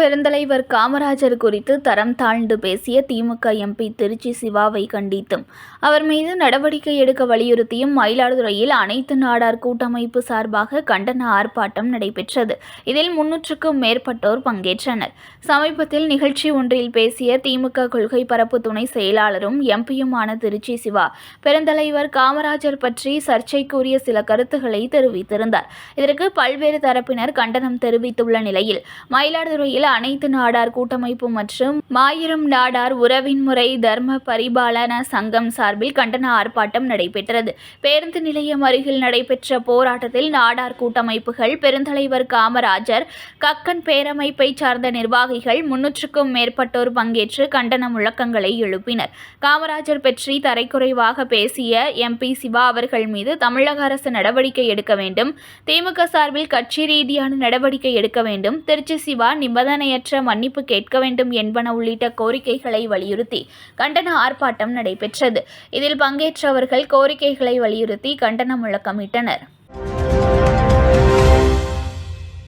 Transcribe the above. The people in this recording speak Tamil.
பெருந்தலைவர் காமராஜர் குறித்து தரம் தாழ்ந்து பேசிய திமுக எம்பி திருச்சி சிவாவை கண்டித்தும் அவர் மீது நடவடிக்கை எடுக்க வலியுறுத்தியும் மயிலாடுதுறையில் அனைத்து நாடார் கூட்டமைப்பு சார்பாக கண்டன ஆர்ப்பாட்டம் நடைபெற்றது. இதில் 300க்கும் மேற்பட்டோர் பங்கேற்றனர். சமீபத்தில் நிகழ்ச்சி ஒன்றில் பேசிய திமுக கொள்கை பரப்பு துணை செயலாளரும் எம்பியுமான திருச்சி சிவா பெருந்தலைவர் காமராஜர் பற்றி சர்ச்சைக்குரிய சில கருத்துக்களை தெரிவித்திருந்தார். இதற்கு பல்வேறு தரப்பினர் கண்டனம் தெரிவித்துள்ள நிலையில் மயிலாடுதுறையில் அனைத்து நாடார் கூட்டமைப்பு மற்றும் மாயிரம் நாடார் உறவின் முறை தர்ம பரிபாலன சங்கம் சார்பில் கண்டன ஆர்ப்பாட்டம் நடைபெற்றது. பேருந்து நிலையம் அருகில் நடைபெற்ற போராட்டத்தில் நாடார் கூட்டமைப்புகள், பெருந்தலைவர் காமராஜர், கக்கன் பேரமைப்பை சார்ந்த நிர்வாகிகள் 300க்கும் மேற்பட்டோர் பங்கேற்று கண்டன முழக்கங்களை எழுப்பினர். காமராஜர் பற்றி தரைக்குறைவாக பேசிய எம்பி சிவா அவர்கள் மீது தமிழக அரசு நடவடிக்கை எடுக்க வேண்டும், திமுக சார்பில் கட்சி ரீதியான நடவடிக்கை எடுக்க வேண்டும், திருச்சி சிவா நிபந்தனையற்ற மன்னிப்பு கேட்க வேண்டும் என்பன உள்ளிட்ட கோரிக்கைகளை வலியுறுத்தி கண்டன ஆர்ப்பாட்டம் நடைபெற்றது. இதில் பங்கேற்றவர்கள் கோரிக்கைகளை வலியுறுத்தி கண்டன முழக்கமிட்டனர்.